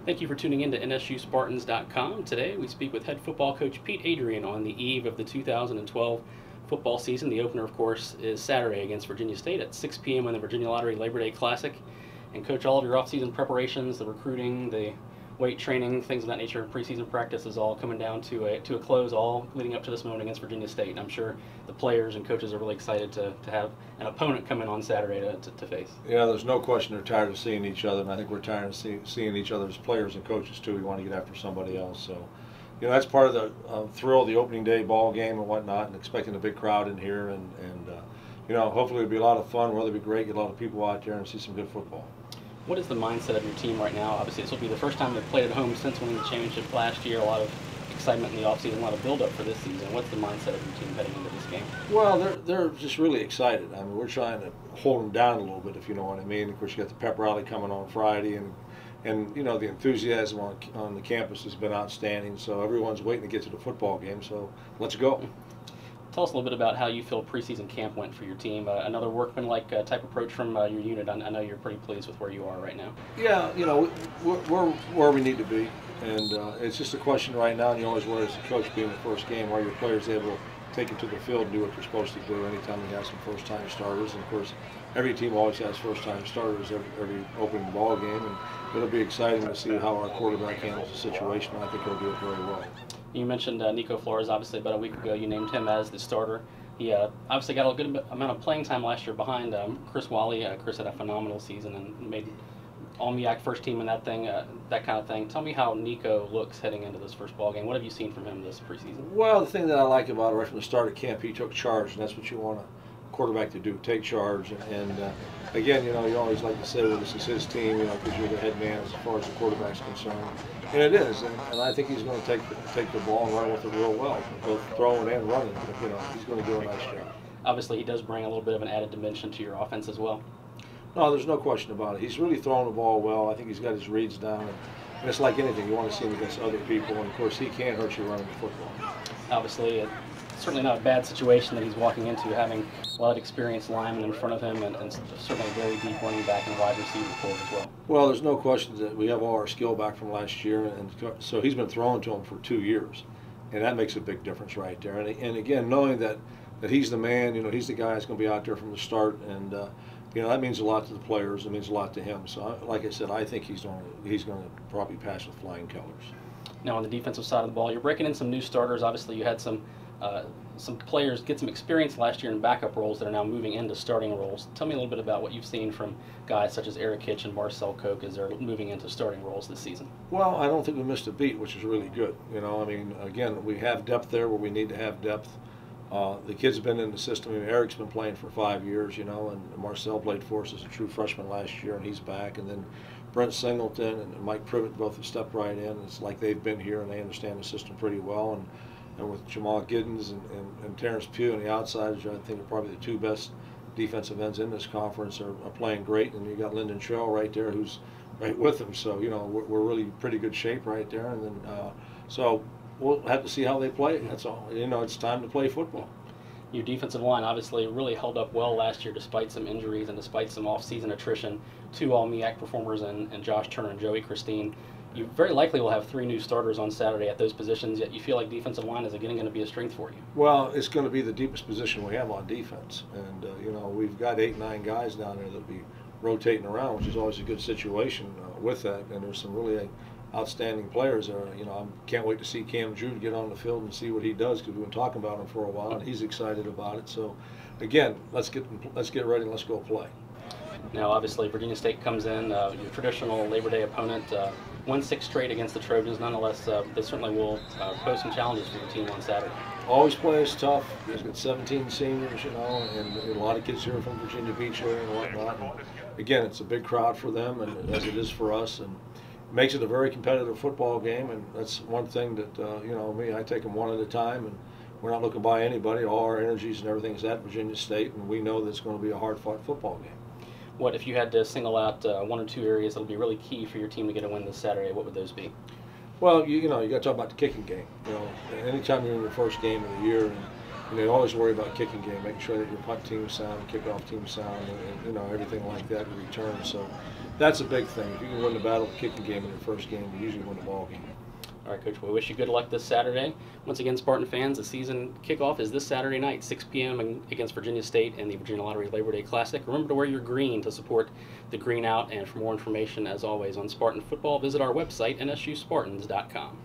Thank you for tuning in to NSUSpartans.com. Today we speak with head football coach Pete Adrian on the eve of the 2012 football season. The opener, of course, is Saturday against Virginia State at 6 p.m. in the Virginia Lottery Labor Day Classic. And coach, all of your off-season preparations, the recruiting, the weight training, things of that nature, preseason practice is all coming down to a close, all leading up to this moment against Virginia State. And I'm sure the players and coaches are really excited to have an opponent come in on Saturday to face. Yeah, there's no question they're tired of seeing each other, and I think we're tired of seeing each other as players and coaches too. We want to get after somebody else. So, that's part of the thrill of the opening day ball game and whatnot, and expecting a big crowd in here, and hopefully it'll be a lot of fun. Weather will be great, get a lot of people out there and see some good football. What is the mindset of your team right now? Obviously, this will be the first time they've played at home since winning the championship last year. A lot of excitement in the offseason, a lot of build-up for this season. What's the mindset of your team heading into this game? Well, they're just really excited. I mean, we're trying to hold them down a little bit, if you know what I mean. Of course, you got the pep rally coming on Friday, and the enthusiasm on the campus has been outstanding. So everyone's waiting to get to the football game. So let's go. Tell us a little bit about how you feel preseason camp went for your team. Another workman-like type approach from your unit. I know you're pretty pleased with where you are right now. Yeah, we're where we need to be, and it's just a question right now. And you always worry as a coach, being the first game, are your players able to take it to the field and do what they're supposed to do? Anytime you have some first-time starters, and of course, every team always has first-time starters every opening ball game, and it'll be exciting to see how our quarterback handles the situation. I think he'll do it very well. You mentioned Nico Flores. Obviously, about a week ago, you named him as the starter. He obviously got a good amount of playing time last year behind Chris Wally. Chris had a phenomenal season and made all-MEAC first team and that kind of thing. Tell me how Nico looks heading into this first ball game. What have you seen from him this preseason? Well, the thing that I like about it right from the start of camp, he took charge, and that's what you want a quarterback to do, take charge. And again, you always like to say, well, this is his team, because you're the head man as far as the quarterback's concerned. And it is, and I think he's going to take the ball and run with it real well, both throwing and running. He's going to do a nice job. Obviously, he does bring a little bit of an added dimension to your offense as well. No, there's no question about it. He's really throwing the ball well. I think he's got his reads down, and it's like anything. You want to see him against other people, and of course, he can't hurt you running the football. Obviously, it's certainly not a bad situation that he's walking into, having a lot of experienced linemen in front of him, and certainly a very deep running back and wide receiver core as well. Well, there's no question that we have all our skill back from last year, and so he's been throwing to him for 2 years, and that makes a big difference right there. And again, knowing that he's the man, he's the guy that's going to be out there from the start, and that means a lot to the players. It means a lot to him. So, like I said, I think he's going to probably pass with flying colors. Now, on the defensive side of the ball, you're breaking in some new starters. Obviously, you had some players get some experience last year in backup roles that are now moving into starting roles. Tell me a little bit about what you've seen from guys such as Eric Hitch and Marcel Koch as they're moving into starting roles this season. Well, I don't think we missed a beat, which is really good. Again, we have depth there where we need to have depth. The kids have been in the system. Eric's been playing for 5 years, and Marcel played for us as a true freshman last year, and he's back. And then Brent Singleton and Mike Privet both have stepped right in. It's like they've been here and they understand the system pretty well. And with Jamal Giddens and Terrence Pugh and the outsiders, I think are probably the two best defensive ends in this conference are playing great. And you got Lyndon Trail right there who's right with them. So, we're really pretty good shape right there. And then, so we'll have to see how they play. That's all. It's time to play football. Your defensive line obviously really held up well last year despite some injuries and despite some off-season attrition. 2 all-MEAC performers and Josh Turner and Joey Christine. You very likely will have 3 new starters on Saturday at those positions, yet you feel like defensive line is again going to be a strength for you. Well, it's going to be the deepest position we have on defense. And, we've got 8, 9 guys down there that'll be rotating around, which is always a good situation with that. And there's some really outstanding players there. I can't wait to see Cam Jude get on the field and see what he does, because we've been talking about him for a while, and he's excited about it. So, again, let's get ready and let's go play. Now, obviously, Virginia State comes in, your traditional Labor Day opponent, won 6 straight against the Trojans. Nonetheless, they certainly will pose some challenges for your team on Saturday. Always play us tough. We've got 17 seniors, and a lot of kids here from Virginia Beach area and whatnot. And again, it's a big crowd for them, and as it is for us, and it makes it a very competitive football game. And that's one thing that I take them one at a time, and we're not looking by anybody. All our energies and everything is at Virginia State, and we know that it's going to be a hard-fought football game. What if you had to single out 1 or 2 areas that'll be really key for your team to get a win this Saturday? What would those be? Well, you got to talk about the kicking game. Anytime you're in your first game of the year, And they always worry about kicking game, making sure that your punt team's sound, kickoff team's sound, and everything like that in return. So that's a big thing. If you can win the battle of the kicking game in your first game, you usually win the ball game. All right, Coach, we wish you good luck this Saturday. Once again, Spartan fans, the season kickoff is this Saturday night, 6 p.m. against Virginia State in the Virginia Lottery Labor Day Classic. Remember to wear your green to support the Green Out, and for more information, as always, on Spartan football, visit our website, nsuspartans.com.